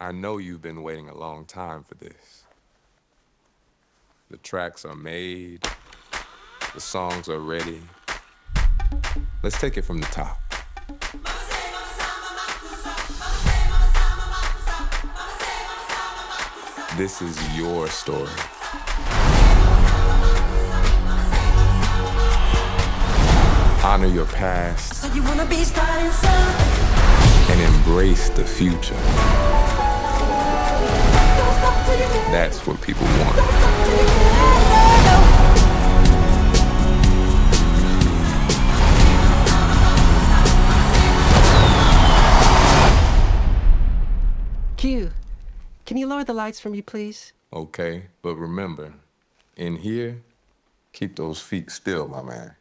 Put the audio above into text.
I know you've been waiting a long time for this. The tracks are made, the songs are ready. Let's take it from the top. This is your story. Honor your past and embrace the future. That's what people want. Q, can you lower the lights for me, please? Okay, but remember, in here, keep those feet still, my man.